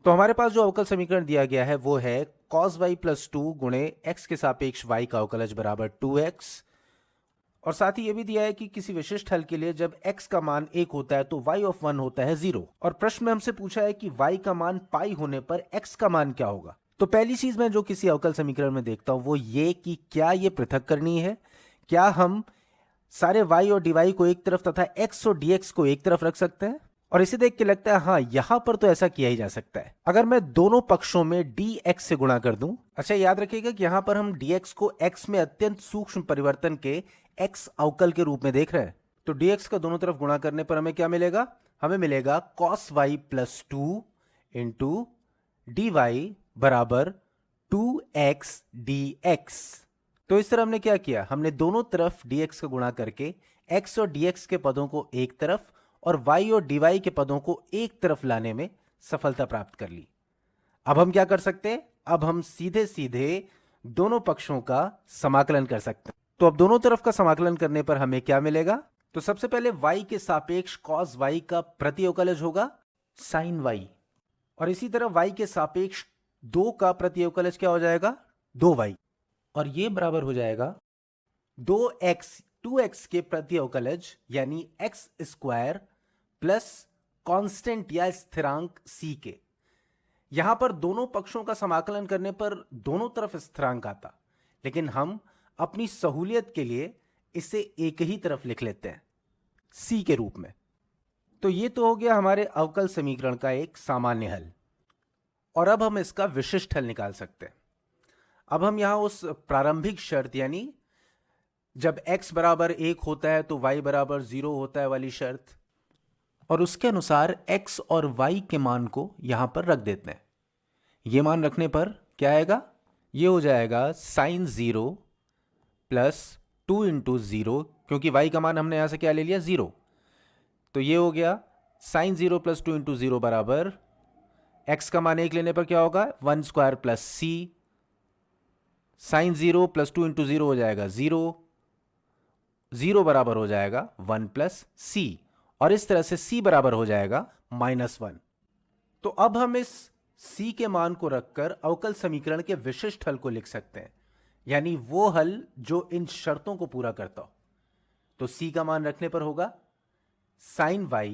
तो हमारे पास जो अवकल समीकरण दिया गया है वो है cos y प्लस 2 गुणे x के सापेक्ष y का अवकलज बराबर 2x, और साथ ही ये भी दिया है कि किसी विशिष्ट हल के लिए जब x का मान 1 होता है तो y ऑफ 1 होता है 0। और प्रश्न में हमसे पूछा है कि y का मान पाई होने पर x का मान क्या होगा। तो पहली चीज मैं जो किसी अवकल समीकरण में देखता हूं वो ये कि क्या ये पृथक करनी है, क्या हम सारे y और dy को एक तरफ तथा x और dx को एक तरफ रख सकते हैं। और इसे देख के लगता है हाँ, यहां पर तो ऐसा किया ही जा सकता है। अगर मैं दोनों पक्षों में dx से गुणा कर दूं, अच्छा याद रखिएगा कि यहां पर हम dx को x में अत्यंत सूक्ष्म परिवर्तन के x अवकल के रूप में देख रहे हैं। तो dx का दोनों तरफ गुणा करने पर हमें क्या मिलेगा, हमें मिलेगा cos y plus 2 into dy बराबर 2x dx। तो इस तरह हमने क्या किया, हमने दोनों तरफ dx का गुणा करके x और dx के पदों को एक तरफ और y और dy के पदों को एक तरफ लाने में सफलता प्राप्त कर ली। अब हम क्या कर सकते हैं, अब हम सीधे सीधे दोनों पक्षों का समाकलन कर सकते हैं। तो अब दोनों तरफ का समाकलन करने पर हमें क्या मिलेगा, तो सबसे पहले y के सापेक्ष cos y का प्रति अवकलज होगा sin y, और इसी तरह y के सापेक्ष 2 का प्रति अवकलज क्या हो जाएगा 2y, और ये बराबर हो जाएगा 2x के प्रति अवकलज यानी x स्क्वायर प्लस कांस्टेंट या स्थिरांक c के। यहां पर दोनों पक्षों का समाकलन करने पर दोनों तरफ स्थिरांक आता, लेकिन हम अपनी सहूलियत के लिए इसे एक ही तरफ लिख लेते हैं c के रूप में। तो ये तो हो गया हमारे अवकल समीकरण का एक सामान्य हल, और अब हम इसका विशिष्ट हल निकाल सकते हैं। अब हम यहां उस प्रारंभिक शर्त यानी जब x बराबर 1 होता है तो y बराबर 0 होता है वाली शर्त, और उसके अनुसार x और y के मान को यहां पर रख देते हैं। ये मान रखने पर क्या आएगा, ये हो जाएगा साइन 0 प्लस 2 इंटू 0, क्योंकि y का मान हमने यहां से क्या ले लिया 0, तो ये हो गया साइन 0 प्लस 2 इंटू 0 बराबर x का मान 1 लेने पर क्या होगा 1 square plus c, sine 0 plus 2 into 0 हो जाएगा 0, 0 बराबर हो जाएगा 1 प्लस c, और इस तरह से c बराबर हो जाएगा -1। तो अब हम इस c के मान को रखकर अवकल समीकरण के विशिष्ट हल को लिख सकते हैं, यानी वो हल जो इन शर्तों को पूरा करता हो। तो c का मान रखने पर होगा साइन y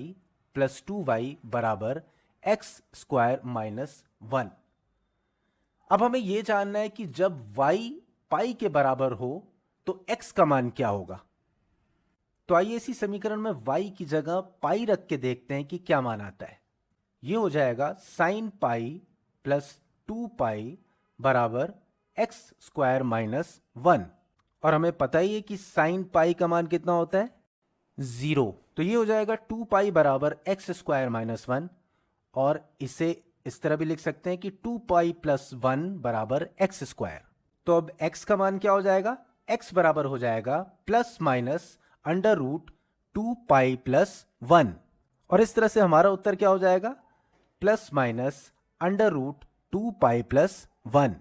प्लस 2y बराबर x स्क्वायर -1। अब हमें यह जानना है कि जब y पाई के बराबर हो तो x का मान क्या होगा। तो आइए इसी समीकरण में y की जगह पाई रख के देखते हैं कि क्या मान आता है। यह हो जाएगा साइन पाई प्लस 2 पाई बराबर x स्क्वायर -1, और हमें पता ही है कि साइन पाई का मान कितना होता है 0, तो ये हो जाएगा 2 पाई बराबर x स्क्वायर -1, और इसे इस तरह भी लिख सकते हैं कि 2 पाई प्लस 1 बराबर x स्क्वायर। तो अब x का मान क्या हो जाएगा, x बराबर हो जाएगा plus minus under root 2 pi plus 1, और इस तरह से हमारा उत्तर क्या हो जाएगा plus minus under root 2 pi plus 1।